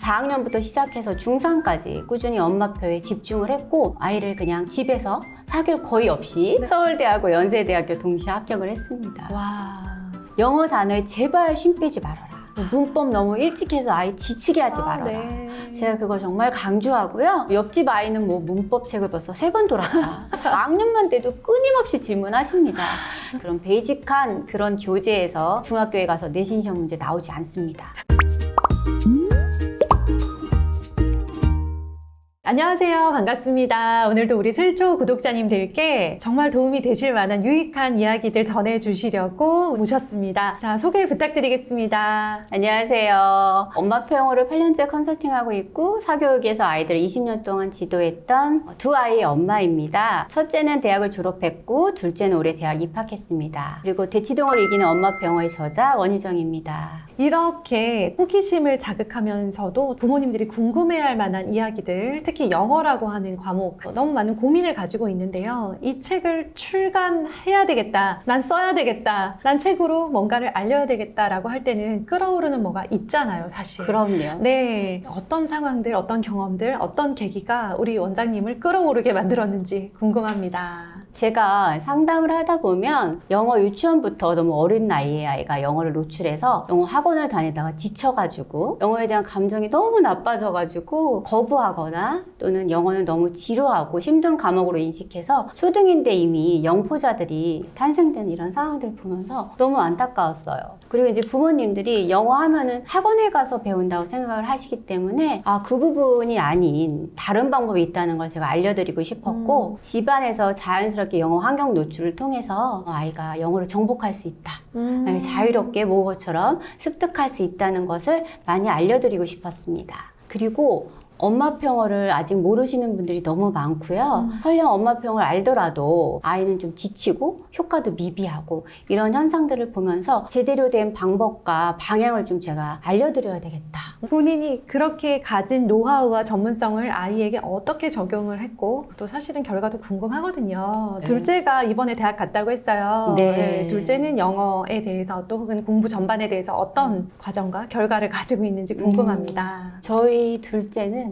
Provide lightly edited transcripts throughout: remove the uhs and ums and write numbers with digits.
4학년부터 시작해서 중3까지 꾸준히 엄마표에 집중을 했고 아이를 그냥 집에서 사교육 거의 없이 서울대하고 연세대학교 동시에 합격을 했습니다. 와. 영어 단어에 제발 쉼 빼지 말아라. 문법 너무 일찍 해서 아이 지치게 하지 말아라. 네. 제가 그걸 정말 강조하고요. 옆집 아이는 뭐 문법책을 벌써 3번 돌았다. 4학년만 돼도 끊임없이 질문하십니다. 그런 베이직한 그런 교재에서 중학교에 가서 내신 시험 문제 나오지 않습니다. 안녕하세요. 반갑습니다. 오늘도 우리 슬초 구독자님들께 정말 도움이 되실 만한 유익한 이야기들 전해주시려고 모셨습니다. 자, 소개 부탁드리겠습니다. 안녕하세요. 엄마표 영어를 8년째 컨설팅하고 있고 사교육에서 아이들 20년 동안 지도했던 두 아이의 엄마입니다. 첫째는 대학을 졸업했고 둘째는 올해 대학 입학했습니다. 그리고 대치동을 이기는 엄마표 영어의 저자 원희정입니다. 이렇게 호기심을 자극하면서도 부모님들이 궁금해할 만한 이야기들, 특히 영어라고 하는 과목 너무 많은 고민을 가지고 있는데요. 이 책을 출간해야 되겠다, 난 써야 되겠다, 난 책으로 뭔가를 알려야 되겠다라고 할 때는 끌어오르는 뭐가 있잖아요, 사실. 그럼요. 네, 어떤 상황들, 어떤 경험들, 어떤 계기가 우리 원장님을 끌어오르게 만들었는지 궁금합니다. 제가 상담을 하다 보면 영어 유치원부터 너무 어린 나이에 아이가 영어를 노출해서 영어 학원을 다니다가 지쳐가지고 영어에 대한 감정이 너무 나빠져가지고 거부하거나 또는 영어는 너무 지루하고 힘든 과목으로 인식해서 초등인데 이미 영포자들이 탄생된 이런 상황들을 보면서 너무 안타까웠어요. 그리고 이제 부모님들이 영어 하면은 학원에 가서 배운다고 생각을 하시기 때문에 그 부분이 아닌 다른 방법이 있다는 걸 제가 알려드리고 싶었고 집안에서 자연스럽게 영어 환경 노출을 통해서 아이가 영어를 정복할 수 있다. 자유롭게 모국어처럼 습득할 수 있다는 것을 많이 알려드리고 싶었습니다. 그리고 엄마표 영어를 아직 모르시는 분들이 너무 많고요. 설령 엄마표 영어를 알더라도 아이는 좀 지치고 효과도 미비하고 이런 현상들을 보면서 제대로 된 방법과 방향을 좀 제가 알려드려야 되겠다. 본인이 그렇게 가진 노하우와 전문성을 아이에게 어떻게 적용을 했고 또 사실은 결과도 궁금하거든요. 네. 둘째가 이번에 대학 갔다고 했어요. 네. 둘째는 영어에 대해서 또 혹은 공부 전반에 대해서 어떤 과정과 결과를 가지고 있는지 궁금합니다. 저희 둘째는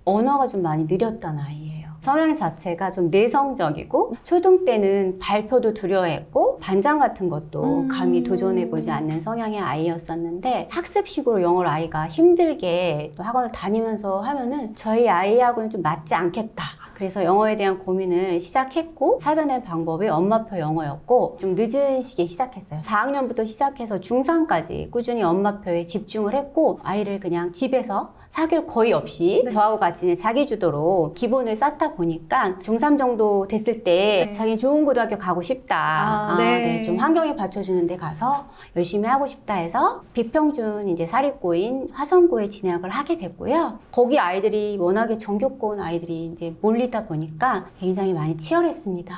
언어가 좀 많이 느렸던 아이예요. 성향 자체가 좀 내성적이고 초등 때는 발표도 두려워했고 반장 같은 것도 감히 도전해보지 않는 성향의 아이였었는데 학습식으로 영어를 아이가 힘들게 또 학원을 다니면서 하면은 저희 아이하고는 좀 맞지 않겠다. 그래서 영어에 대한 고민을 시작했고 찾아낸 방법이 엄마표 영어였고 좀 늦은 시기에 시작했어요. 4학년부터 시작해서 중3까지 꾸준히 엄마표에 집중을 했고 아이를 그냥 집에서 사교육 거의 없이 저하고 같이 자기주도로 기본을 쌓다 보니까 중3 정도 됐을 때 자기 좋은 고등학교 가고 싶다. 좀 환경에 받쳐주는 데 가서 열심히 하고 싶다 해서 비평준 이제 사립고인 화성고에 진학을 하게 됐고요. 거기 아이들이 워낙에 전교권 아이들이 이제 몰리다 보니까 굉장히 많이 치열했습니다.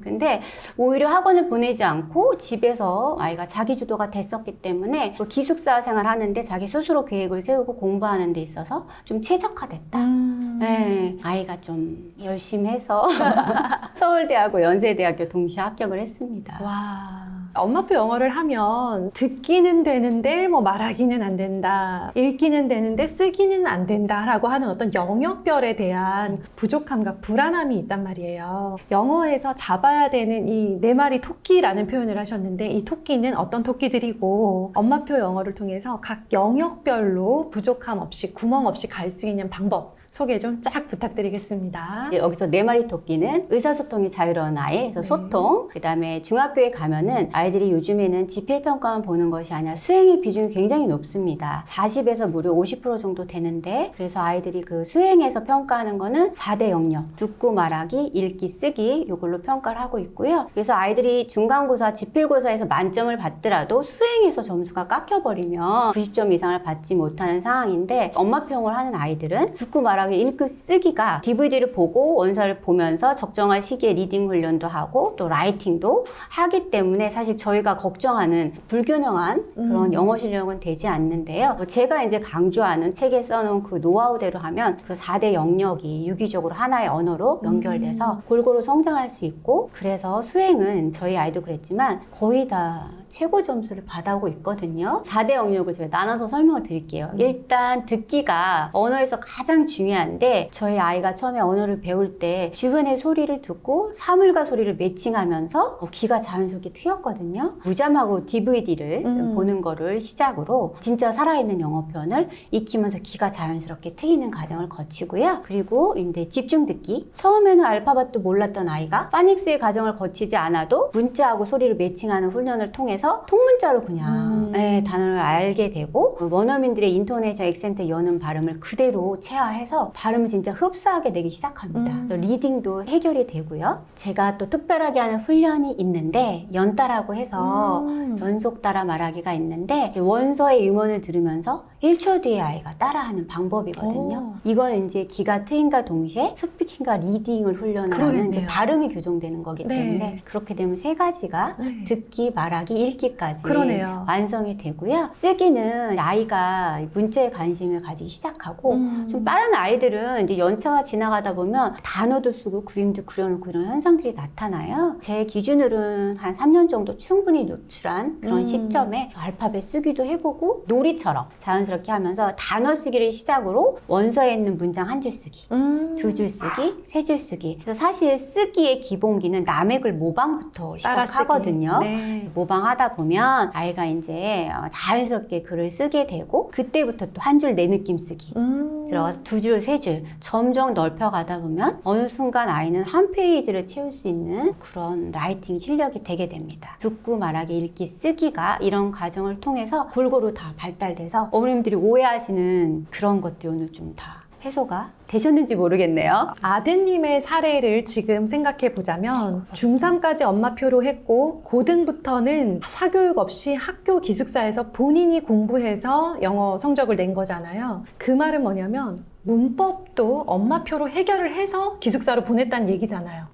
근데 오히려 학원을 보내지 않고 집에서 아이가 자기주도가 됐었기 때문에 그 기숙사 생활 하는데 자기 스스로 계획을 세우고 공부하는 데 있어서 좀 최적화됐다. 네, 아이가 좀 열심히 해서 서울대하고 연세대학교 동시에 합격을 했습니다. 와. 엄마표 영어를 하면 듣기는 되는데 뭐 말하기는 안 된다, 읽기는 되는데 쓰기는 안 된다라고 하는 어떤 영역별에 대한 부족함과 불안함이 있단 말이에요. 영어에서 잡아야 되는 이 네 마리 토끼라는 표현을 하셨는데 이 토끼는 어떤 토끼들이고 엄마표 영어를 통해서 각 영역별로 부족함 없이 구멍 없이 갈 수 있는 방법 소개 좀 쫙 부탁드리겠습니다. 여기서 네 마리 토끼는 의사소통이 자유로운 아이, 그래서 소통. 그 다음에 중학교에 가면은 아이들이 요즘에는 지필평가만 보는 것이 아니라 수행의 비중이 굉장히 높습니다. 40에서 무려 50% 정도 되는데 그래서 아이들이 그 수행에서 평가하는 거는 4대 영역, 듣고 말하기, 읽기, 쓰기 이걸로 평가를 하고 있고요. 그래서 아이들이 중간고사, 지필고사에서 만점을 받더라도 수행에서 점수가 깎여버리면 90점 이상을 받지 못하는 상황인데 엄마표 영어를 하는 아이들은 듣고 말하기 말하기 읽기 쓰기가 DVD를 보고 원서를 보면서 적정한 시기에 리딩 훈련도 하고 또 라이팅도 하기 때문에 사실 저희가 걱정하는 불균형한 그런 영어 실력은 되지 않는데요. 제가 이제 강조하는 책에 써놓은 그 노하우대로 하면 그 4대 영역이 유기적으로 하나의 언어로 연결돼서 골고루 성장할 수 있고, 그래서 수행은 저희 아이도 그랬지만 거의 다 최고 점수를 받아오고 있거든요. 4대 영역을 제가 나눠서 설명을 드릴게요. 일단 듣기가 언어에서 가장 중요한데, 저희 아이가 처음에 언어를 배울 때 주변의 소리를 듣고 사물과 소리를 매칭하면서 귀가 자연스럽게 트였거든요. 무자막으로 DVD를 보는 거를 시작으로 진짜 살아있는 영어 표현을 익히면서 귀가 자연스럽게 트이는 과정을 거치고요. 그리고 이제 집중 듣기. 처음에는 알파벳도 몰랐던 아이가 파닉스의 과정을 거치지 않아도 문자하고 소리를 매칭하는 훈련을 통해서 통문자로 그냥 단어를 알게 되고, 원어민들의 인토네이션, 액센트, 여는 발음을 그대로 체화해서 발음을 진짜 흡사하게 내기 시작합니다. 리딩도 해결이 되고요. 제가 또 특별하게 하는 훈련이 있는데, 연따라고 해서 연속 따라 말하기가 있는데, 원서의 음원을 들으면서 1초 뒤에 아이가 따라하는 방법이거든요. 이건 이제 귀가 트임과 동시에 스피킹과 리딩을 훈련을 하는 이제 발음이 교정되는 거기 때문에 그렇게 되면 세 가지가 듣기, 말하기, 읽기까지 그러네요. 완성이 되고요. 쓰기는 아이가 문자에 관심을 가지기 시작하고 좀 빠른 아이들은 이제 연차가 지나가다 보면 단어도 쓰고 그림도 그려놓고 이런 현상들이 나타나요. 제 기준으로는 한 3년 정도 충분히 노출한 그런 시점에 알파벳 쓰기도 해보고 놀이처럼 자연스럽게 하면서 단어 쓰기를 시작으로 원서에 있는 문장 한 줄 쓰기, 두 줄 쓰기, 세 줄 쓰기. 그래서 사실 쓰기의 기본기는 남의 글 모방부터 시작하거든요. 모방하다 보면 아이가 이제 자연스럽게 글을 쓰게 되고, 그때부터 또 한 줄 내 느낌 쓰기 들어가서 두 줄, 세 줄 점점 넓혀가다 보면 어느 순간 아이는 한 페이지를 채울 수 있는 그런 라이팅 실력이 되게 됩니다. 듣고 말하기, 읽기, 쓰기가 이런 과정을 통해서 골고루 다 발달돼서 어머님들이 오해하시는 그런 것들이 오늘 좀 다 해소가 되셨는지 모르겠네요. 아드님의 사례를 지금 생각해 보자면 중3까지 엄마표로 했고 고등부터는 사교육 없이 학교 기숙사에서 본인이 공부해서 영어 성적을 낸 거잖아요. 그 말은 뭐냐면 문법도 엄마표로 해결을 해서 기숙사로 보냈다는 얘기잖아요.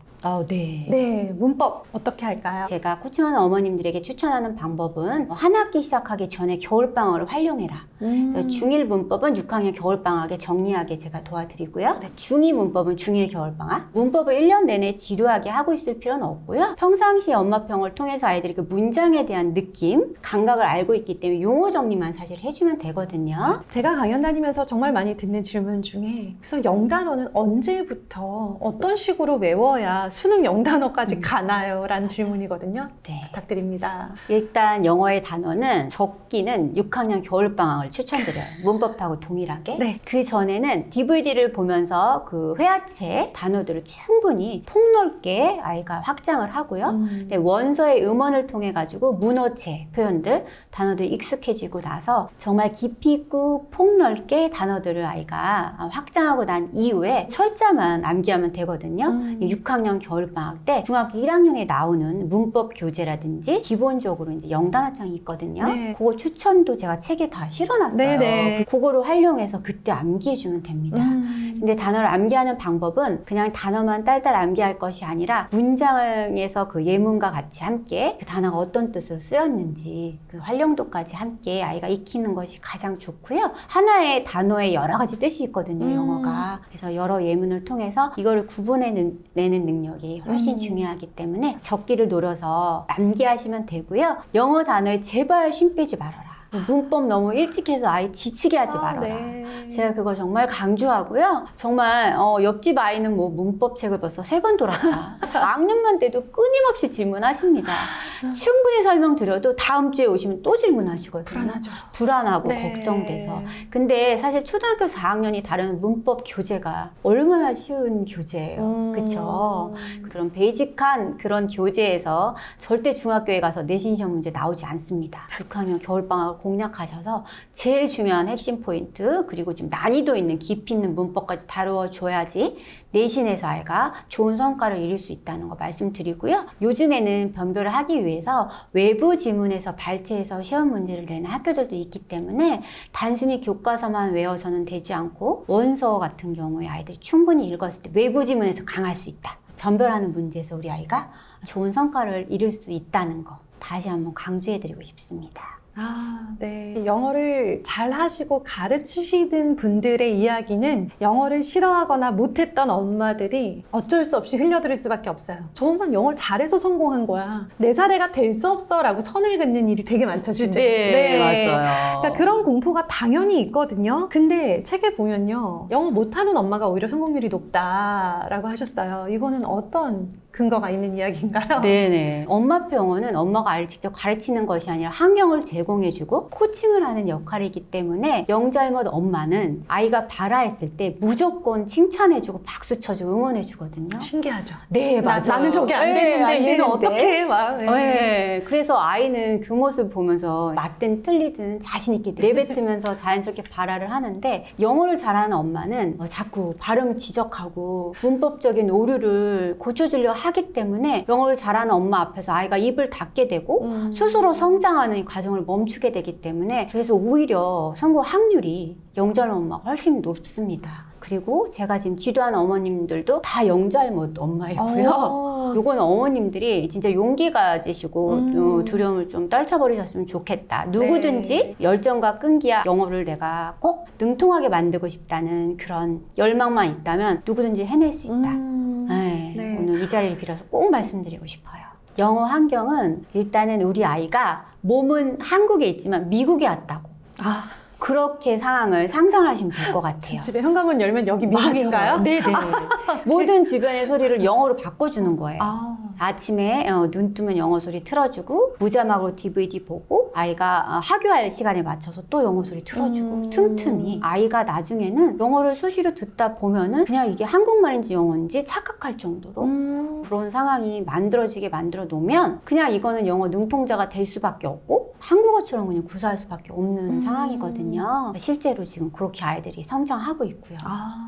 네, 문법 어떻게 할까요? 제가 코칭하는 어머님들에게 추천하는 방법은 한 학기 시작하기 전에 겨울방학을 활용해라. 그래서 중1 문법은 6학년 겨울방학에 정리하게 제가 도와드리고요. 중2 문법은 중1 겨울방학. 문법을 1년 내내 지루하게 하고 있을 필요는 없고요. 평상시에 엄마평을 통해서 아이들이 그 문장에 대한 느낌, 감각을 알고 있기 때문에 용어 정리만 사실 해주면 되거든요. 제가 강연 다니면서 정말 많이 듣는 질문 중에, 그래서 영단어는 언제부터 어떤 식으로 외워야 수능 영단어까지 가나요? 라는 질문이거든요. 네. 부탁드립니다. 일단 영어의 단어는 적기는 6학년 겨울방학을 추천드려요. 문법하고 동일하게. 그 전에는 DVD를 보면서 그 회화체 단어들을 충분히 폭넓게 아이가 확장을 하고요. 근데 원서의 음원을 통해 가지고 문어체 표현들, 단어들이 익숙해지고 나서 정말 깊이 있고 폭넓게 단어들을 아이가 확장하고 난 이후에 철자만 암기하면 되거든요. 6학년 겨울방학 때 중학교 1학년에 나오는 문법 교재라든지 기본적으로 이제 영단어장이 있거든요. 그거 추천도 제가 책에 다 실어놨어요. 그거를 활용해서 그때 암기해주면 됩니다. 근데 단어를 암기하는 방법은 그냥 단어만 딸딸 암기할 것이 아니라 문장에서 그 예문과 같이 함께 그 단어가 어떤 뜻으로 쓰였는지 그 활용도까지 함께 아이가 익히는 것이 가장 좋고요. 하나의 단어에 여러 가지 뜻이 있거든요, 영어가. 그래서 여러 예문을 통해서 이거를 구분해내는 능력이 훨씬 중요하기 때문에 적기를 노려서 암기하시면 되고요. 영어 단어에 제발 쉼 빼지 말아라. 문법 너무 일찍 해서 아이 지치게 하지 말아라. 제가 그걸 정말 강조하고요. 정말 옆집 아이는 뭐 문법책을 벌써 3번 돌았다. 학년만 돼도 끊임없이 질문하십니다. 충분히 설명드려도 다음 주에 오시면 또 질문하시거든요. 불안하고 걱정돼서. 근데 사실 초등학교 4학년이 다루는 문법 교재가 얼마나 쉬운 교재예요. 그쵸? 그런 베이직한 그런 교재에서 절대 중학교에 가서 내신 시험 문제 나오지 않습니다. 6학년 겨울방학을 공략하셔서 제일 중요한 핵심 포인트 그리고 좀 난이도 있는 깊이 있는 문법까지 다루어 줘야지 내신에서 아이가 좋은 성과를 이룰 수 있다는 거 말씀드리고요. 요즘에는 변별을 하기 위해서 외부 지문에서 발췌해서 시험 문제를 내는 학교들도 있기 때문에 단순히 교과서만 외워서는 되지 않고 원서 같은 경우에 아이들이 충분히 읽었을 때 외부 지문에서 강할 수 있다. 변별하는 문제에서 우리 아이가 좋은 성과를 이룰 수 있다는 거 다시 한번 강조해드리고 싶습니다. 아, 네. 영어를 잘 하시고 가르치시는 분들의 이야기는 영어를 싫어하거나 못했던 엄마들이 어쩔 수 없이 흘려들을 수밖에 없어요. 저 엄마는 영어를 잘해서 성공한 거야. 내 사례가 될 수 없어 라고 선을 긋는 일이 되게 많죠, 실제. 맞아요. 그러니까 그런 공포가 당연히 있거든요. 근데 책에 보면요. 영어 못하는 엄마가 오히려 성공률이 높다라고 하셨어요. 이거는 어떤 근거가 있는 이야기인가요? 네네. 엄마표 영어는 엄마가 아이를 직접 가르치는 것이 아니라 환경을 제공해주고 코칭을 하는 역할이기 때문에 영잘못 엄마는 아이가 발화했을 때 무조건 칭찬해주고 박수 쳐주고 응원해주거든요. 신기하죠. 네, 맞아요. 나는 저게 안 됐는데 안 얘는 되는데. 어떻게 막. 네. 그래서 아이는 그 모습을 보면서 맞든 틀리든 자신 있게 내뱉으면서 자연스럽게 발화를 하는데 영어를 잘하는 엄마는 자꾸 발음 지적하고 문법적인 오류를 고쳐주려 하기 때문에 영어를 잘하는 엄마 앞에서 아이가 입을 닫게 되고 스스로 성장하는 이 과정을 멈추게 되기 때문에 그래서 오히려 성공 확률이 영잘 엄마가 훨씬 높습니다. 그리고 제가 지금 지도하는 어머님들도 다 영잘못 엄마이고요. 요건 어머님들이 진짜 용기 가지시고 두려움을 좀 떨쳐버리셨으면 좋겠다. 누구든지 열정과 끈기와 영어를 내가 꼭 능통하게 만들고 싶다는 그런 열망만 있다면 누구든지 해낼 수 있다. 네. 오늘 이 자리를 빌어서 꼭 말씀드리고 싶어요. 영어 환경은 일단은 우리 아이가 몸은 한국에 있지만 미국에 왔다고. 그렇게 상황을 상상하시면 될 것 같아요. 집에 현관문 열면 여기 미국인가요? 네네. 모든 주변의 소리를 영어로 바꿔주는 거예요. 아침에 눈 뜨면 영어 소리 틀어주고 무자막으로 DVD 보고 아이가 하교할 시간에 맞춰서 또 영어 소리 틀어주고 틈틈이 아이가 나중에는 영어를 수시로 듣다 보면은 그냥 이게 한국말인지 영어인지 착각할 정도로 그런 상황이 만들어지게 만들어 놓으면 그냥 이거는 영어 능통자가 될 수밖에 없고 한국어처럼 그냥 구사할 수밖에 없는 상황이거든요. 실제로 지금 그렇게 아이들이 성장하고 있고요.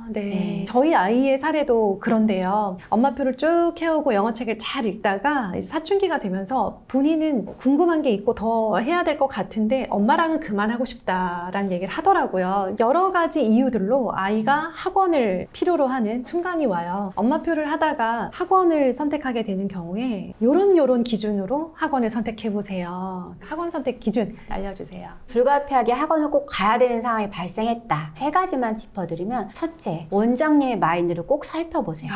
네. 저희 아이의 사례도 그런데요. 엄마표를 쭉 해오고 영어책을 잘 읽다가 사춘기가 되면서 본인은 궁금한 게 있고 더 해야 될 것 같은데 엄마랑은 그만하고 싶다라는 얘기를 하더라고요. 여러 가지 이유들로 아이가 학원을 필요로 하는 순간이 와요. 엄마표를 하다가 학원을 선택하게 되는 경우에 요런 기준으로 학원을 선택해보세요. 학원 선택 기준 알려주세요. 불가피하게 학원을 꼭 가야 되는 상황이 발생했다. 3가지만 짚어드리면 첫째, 원장님의 마인드를 꼭 살펴보세요.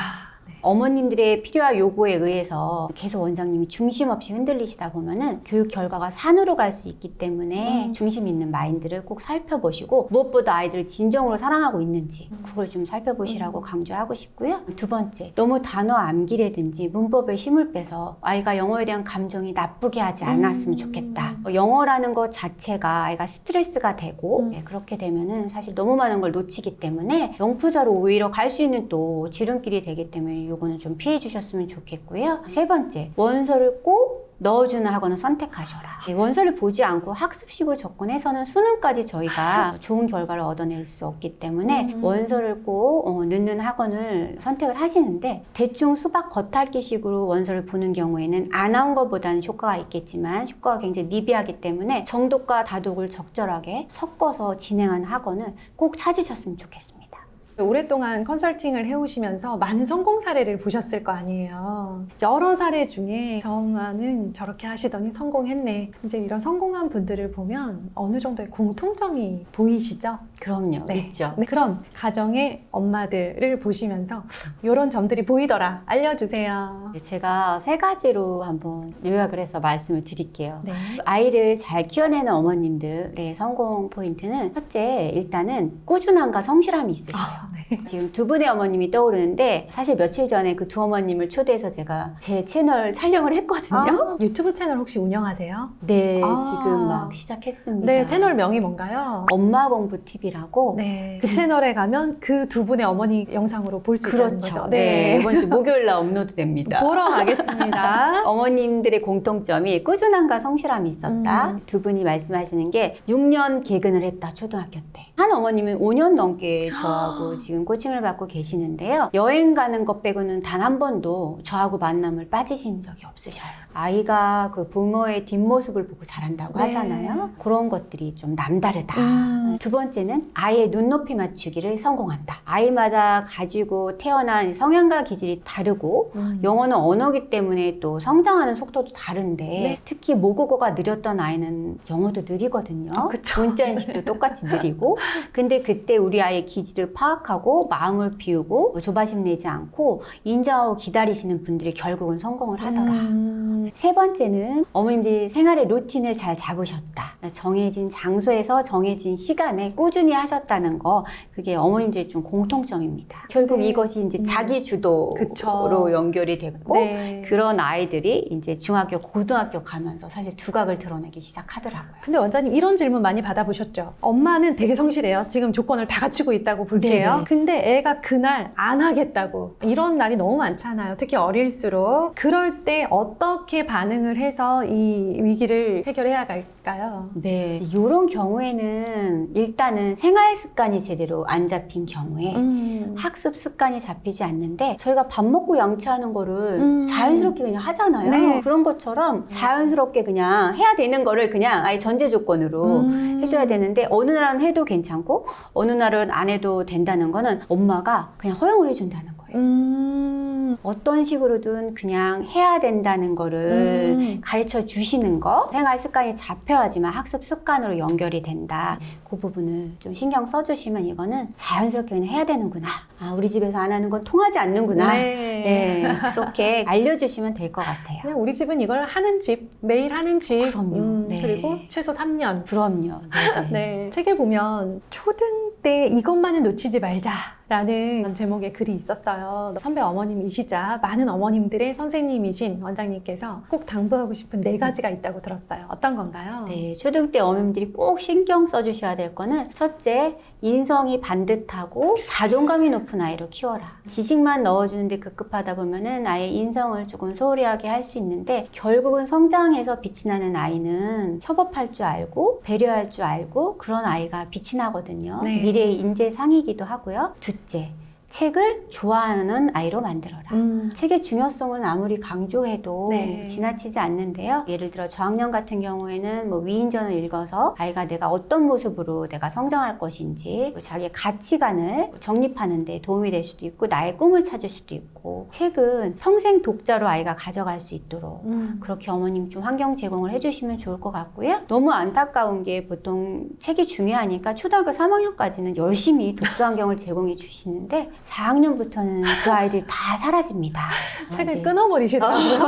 어머님들의 필요와 요구에 의해서 계속 원장님이 중심 없이 흔들리시다 보면은 교육 결과가 산으로 갈 수 있기 때문에 중심 있는 마인드를 꼭 살펴보시고 무엇보다 아이들을 진정으로 사랑하고 있는지 그걸 좀 살펴보시라고 강조하고 싶고요. 두 번째, 너무 단어 암기라든지 문법에 힘을 빼서 아이가 영어에 대한 감정이 나쁘게 하지 않았으면 좋겠다. 영어라는 것 자체가 아이가 스트레스가 되고 그렇게 되면은 사실 너무 많은 걸 놓치기 때문에 영포자로 오히려 갈 수 있는 또 지름길이 되기 때문에 요거는 좀 피해 주셨으면 좋겠고요. 세 번째, 원서를 꼭 넣어주는 학원을 선택하셔라. 원서를 보지 않고 학습식으로 접근해서는 수능까지 저희가 좋은 결과를 얻어낼 수 없기 때문에 원서를 꼭 넣는 학원을 선택을 하시는데 대충 수박 겉핥기식으로 원서를 보는 경우에는 안 나온 것보다는 효과가 있겠지만 효과가 굉장히 미비하기 때문에 정독과 다독을 적절하게 섞어서 진행하는 학원을 꼭 찾으셨으면 좋겠습니다. 오랫동안 컨설팅을 해오시면서 많은 성공 사례를 보셨을 거 아니에요. 여러 사례 중에 저 엄마는 저렇게 하시더니 성공했네. 이제 이런 성공한 분들을 보면 어느 정도의 공통점이 보이시죠? 그럼요. 있죠. 그런 가정의 엄마들을 보시면서 이런 점들이 보이더라. 알려주세요. 제가 3가지로 한번 요약을 해서 말씀을 드릴게요. 네. 아이를 잘 키워내는 어머님들의 성공 포인트는 첫째, 일단은 꾸준함과 성실함이 있으셔요. 지금 두 분의 어머님이 떠오르는데 사실 며칠 전에 그 두 어머님을 초대해서 제가 제 채널 촬영을 했거든요. 유튜브 채널 혹시 운영하세요? 네, 아. 지금 막 시작했습니다. 네, 채널 명이 뭔가요? 엄마 공부 TV라고. 네, 그 채널에 가면 그 두 분의 어머니 영상으로 볼 수 있다는 그렇죠. 거죠. 네, 이번 주 목요일 날 업로드됩니다. 보러 가겠습니다. 어머님들의 공통점이 꾸준함과 성실함이 있었다. 두 분이 말씀하시는 게 6년 개근을 했다, 초등학교 때. 한 어머님은 5년 넘게 저하고 지금 코칭을 받고 계시는데요. 여행 가는 것 빼고는 단 한 번도 저하고 만남을 빠지신 적이 없으셔요. 아이가 그 부모의 뒷모습을 보고 자란다고 네. 하잖아요. 그런 것들이 좀 남다르다. 두 번째는 아이의 눈높이 맞추기를 성공한다. 아이마다 가지고 태어난 성향과 기질이 다르고 영어는 언어기 때문에 또 성장하는 속도도 다른데 네. 특히 모국어가 느렸던 아이는 영어도 느리거든요. 그쵸. 문자 인식도 똑같이 느리고 근데 그때 우리 아이의 기질을 파악하고 마음을 비우고 조바심 내지 않고 인정하고 기다리시는 분들이 결국은 성공을 하더라. 세 번째는 어머님들이 생활의 루틴을 잘 잡으셨다. 정해진 장소에서 정해진 시간에 꾸준히 하셨다는 거 그게 어머님들의 좀 공통점입니다. 결국 네. 이것이 이제 자기 주도로 그쵸. 연결이 됐고 네. 그런 아이들이 이제 중학교, 고등학교 가면서 사실 두각을 드러내기 시작하더라고요. 근데 원장님 이런 질문 많이 받아보셨죠? 엄마는 되게 성실해요. 지금 조건을 다 갖추고 있다고 볼게요. 네네. 근데 애가 그날 안 하겠다고. 이런 날이 너무 많잖아요. 특히 어릴수록. 그럴 때 어떻게 반응을 해서 이 위기를 해결해야 할까요? 네, 이런 경우에는 일단은 생활 습관이 제대로 안 잡힌 경우에 학습 습관이 잡히지 않는데 저희가 밥 먹고 양치하는 거를 자연스럽게 그냥 하잖아요. 네. 그런 것처럼 자연스럽게 그냥 해야 되는 거를 그냥 아예 전제 조건으로 해줘야 되는데 어느 날은 해도 괜찮고 어느 날은 안 해도 된다는 거는 엄마가 그냥 허용을 해준다는 거예요. 어떤 식으로든 그냥 해야 된다는 거를 가르쳐 주시는 거 생활 습관이 잡혀야지만 학습 습관으로 연결이 된다. 그 부분을 좀 신경 써주시면 이거는 자연스럽게 그냥 해야 되는구나. 아, 우리 집에서 안 하는 건 통하지 않는구나. 네. 그렇게 알려주시면 될 것 같아요. 그냥 우리 집은 이걸 하는 집, 매일 하는 집. 그럼요. 네. 그리고 최소 3년. 그럼요. 네네. 네. 책에 보면 초등 때 이것만은 놓치지 말자라는 제목의 글이 있었어요. 선배 어머님이시자 많은 어머님들의 선생님이신 원장님께서 꼭 당부하고 싶은 4가지가 있다고 들었어요. 어떤 건가요? 네, 초등 때 어머님들이 꼭 신경 써주셔야 될 거는 첫째, 인성이 반듯하고 자존감이 높은 아이로 키워라. 지식만 넣어주는데 급급하다 보면은 아이의 인성을 조금 소홀히 하게 할 수 있는데 결국은 성장해서 빛이 나는 아이는 협업할 줄 알고 배려할 줄 알고 그런 아이가 빛이 나거든요. 네. 미래의 인재상이기도 하고요. 둘째, 책을 좋아하는 아이로 만들어라. 책의 중요성은 아무리 강조해도 네. 지나치지 않는데요. 예를 들어 저학년 같은 경우에는 뭐 위인전을 읽어서 아이가 내가 어떤 모습으로 내가 성장할 것인지 자기의 가치관을 정립하는 데 도움이 될 수도 있고 나의 꿈을 찾을 수도 있고 책은 평생 독자로 아이가 가져갈 수 있도록 그렇게 어머님 좀 환경 제공을 해주시면 좋을 것 같고요. 너무 안타까운 게 보통 책이 중요하니까 초등학교 3학년까지는 열심히 독서 환경을 제공해 주시는데 4학년부터는 그 아이들이 다 사라집니다. 책을 이제 끊어버리시더라고요.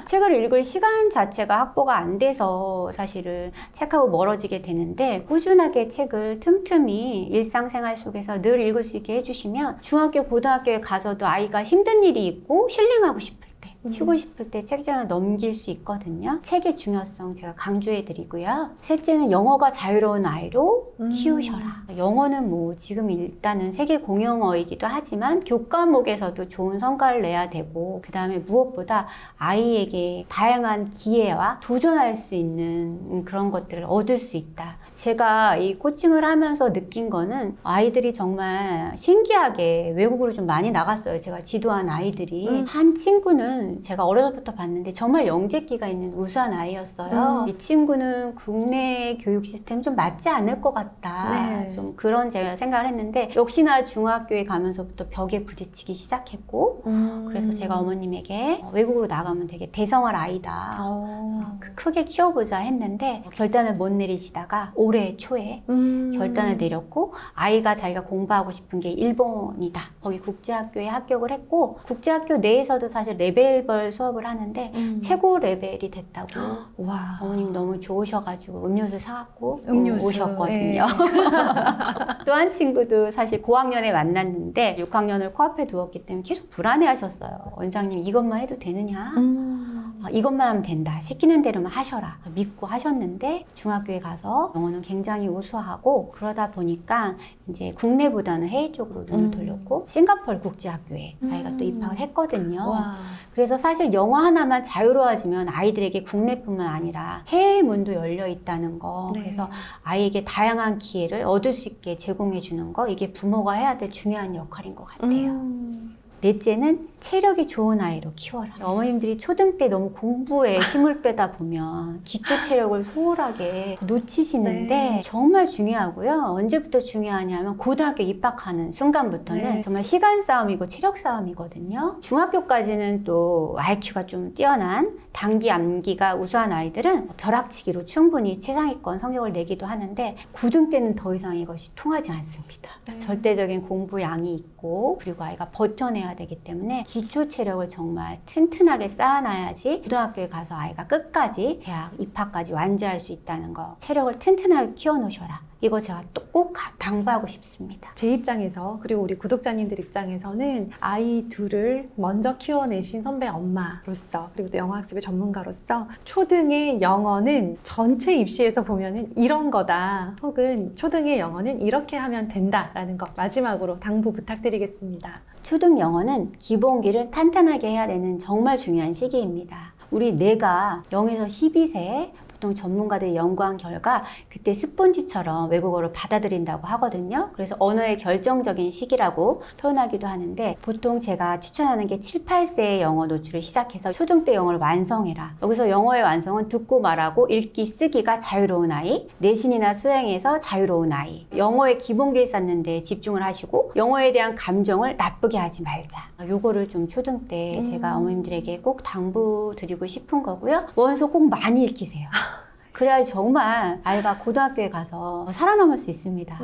책을 읽을 시간 자체가 확보가 안 돼서 사실은 책하고 멀어지게 되는데 꾸준하게 책을 틈틈이 일상생활 속에서 늘 읽을 수 있게 해주시면 중학교, 고등학교에 가서도 아이가 힘든 일이 있고 힐링하고 싶을 때 쉬고 싶을 때 책장을 넘길 수 있거든요. 책의 중요성 제가 강조해 드리고요. 셋째는 영어가 자유로운 아이로 키우셔라. 영어는 뭐 지금 일단은 세계 공용어이기도 하지만 교과목에서도 좋은 성과를 내야 되고 그 다음에 무엇보다 아이에게 다양한 기회와 도전할 수 있는 그런 것들을 얻을 수 있다. 제가 이 코칭을 하면서 느낀 거는 아이들이 정말 신기하게 외국으로 좀 많이 나갔어요. 제가 지도한 아이들이. 한 친구는 제가 어려서부터 봤는데 정말 영재기가 있는 우수한 아이였어요. 이 친구는 국내 교육 시스템 좀 맞지 않을 것 같다. 네. 좀 그런 제가 생각을 했는데 역시나 중학교에 가면서부터 벽에 부딪히기 시작했고 그래서 제가 어머님에게 외국으로 나가면 되게 대성할 아이다. 크게 키워보자 했는데 결단을 못 내리시다가 올해 초에 결단을 내렸고 아이가 자기가 공부하고 싶은 게 일본이다. 거기 국제학교에 합격을 했고 국제학교 내에서도 사실 레벨별 수업을 하는데 최고 레벨이 됐다고 와. 어머님 너무 좋으셔가지고 음료수 사갖고 음료수, 오셨거든요. 또 한 친구도 사실 고학년에 만났는데 6학년을 코앞에 두었기 때문에 계속 불안해하셨어요. 원장님 이것만 해도 되느냐? 이것만 하면 된다. 시키는 대로만 하셔라. 믿고 하셨는데 중학교에 가서 영어는 굉장히 우수하고 그러다 보니까 이제 국내보다는 해외 쪽으로 눈을 돌렸고 싱가포르 국제학교에 아이가 또 입학을 했거든요. 와. 그래서 사실 영어 하나만 자유로워지면 아이들에게 국내뿐만 아니라 해외 문도 열려 있다는 거. 네. 그래서 아이에게 다양한 기회를 얻을 수 있게 제공해 주는 거. 이게 부모가 해야 될 중요한 역할인 것 같아요. 넷째는 체력이 좋은 아이로 키워라. 어머님들이 초등 때 너무 공부에 힘을 빼다 보면 기초 체력을 소홀하게 놓치시는데 네. 정말 중요하고요. 언제부터 중요하냐면 고등학교 입학하는 순간부터는 네. 정말 시간 싸움이고 체력 싸움이거든요. 중학교까지는 또 IQ가 좀 뛰어난 단기, 암기가 우수한 아이들은 벼락치기로 충분히 최상위권 성적을 내기도 하는데 고등 때는 더 이상 이것이 통하지 않습니다. 절대적인 공부량이 있고 그리고 아이가 버텨내야 되기 때문에 기초 체력을 정말 튼튼하게 쌓아놔야지 고등학교에 가서 아이가 끝까지 대학 입학까지 완주할 수 있다는 거. 체력을 튼튼하게 키워놓으셔라. 이거 제가 또 꼭 당부하고 싶습니다. 제 입장에서 그리고 우리 구독자님들 입장에서는 아이 둘을 먼저 키워내신 선배 엄마로서 그리고 또 영어학습의 전문가로서 초등의 영어는 전체 입시에서 보면은 이런 거다 혹은 초등의 영어는 이렇게 하면 된다라는 거 마지막으로 당부 부탁드리겠습니다. 초등 영어는 기본기를 탄탄하게 해야 되는 정말 중요한 시기입니다. 우리 뇌가 0에서 12세 보통 전문가들이 연구한 결과 그때 스폰지처럼 외국어를 받아들인다고 하거든요. 그래서 언어의 결정적인 시기라고 표현하기도 하는데 보통 제가 추천하는 게 7, 8세의 영어 노출을 시작해서 초등 때 영어를 완성해라. 여기서 영어의 완성은 듣고 말하고 읽기, 쓰기가 자유로운 아이, 내신이나 수행에서 자유로운 아이, 영어의 기본기를 쌓는 데 집중을 하시고 영어에 대한 감정을 나쁘게 하지 말자. 요거를 좀 초등 때 제가 어머님들에게 꼭 당부드리고 싶은 거고요. 원서 꼭 많이 읽히세요. 그래야 정말 아이가 고등학교에 가서 살아남을 수 있습니다.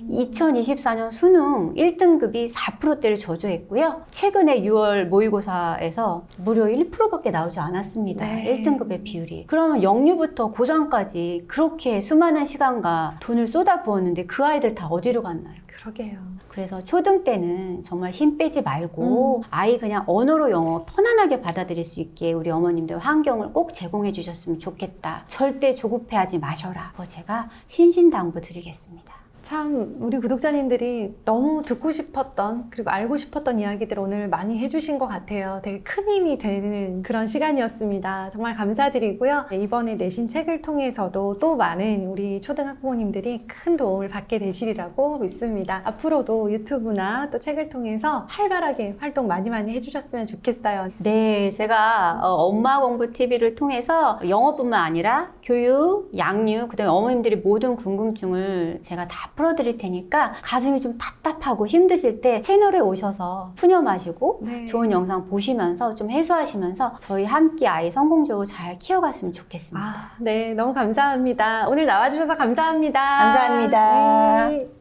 2024년 수능 1등급이 4%대를 저조했고요. 최근에 6월 모의고사에서 무려 1%밖에 나오지 않았습니다. 네. 1등급의 비율이. 그러면 영유부터 고3까지 그렇게 수많은 시간과 돈을 쏟아부었는데 그 아이들 다 어디로 갔나요? 그러게요. 그래서 초등 때는 정말 힘 빼지 말고 아이 그냥 언어로 영어 편안하게 받아들일 수 있게 우리 어머님들 환경을 꼭 제공해 주셨으면 좋겠다. 절대 조급해하지 마셔라. 그거 제가 신신당부 드리겠습니다. 참 우리 구독자님들이 너무 듣고 싶었던 그리고 알고 싶었던 이야기들을 오늘 많이 해주신 것 같아요. 되게 큰 힘이 되는 그런 시간이었습니다. 정말 감사드리고요. 이번에 내신 책을 통해서도 또 많은 우리 초등학부모님들이 큰 도움을 받게 되시리라고 믿습니다. 앞으로도 유튜브나 또 책을 통해서 활발하게 활동 많이 해주셨으면 좋겠어요. 네, 제가 엄마 공부 TV를 통해서 영어뿐만 아니라 교육, 양육, 그다음에 어머님들이 모든 궁금증을 제가 다 풀어드릴 테니까 가슴이 좀 답답하고 힘드실 때 채널에 오셔서 푸념 마시고 네. 좋은 영상 보시면서 좀 해소하시면서 저희 함께 아이 성공적으로 잘 키워갔으면 좋겠습니다. 네, 너무 감사합니다. 오늘 나와주셔서 감사합니다. 감사합니다. 네.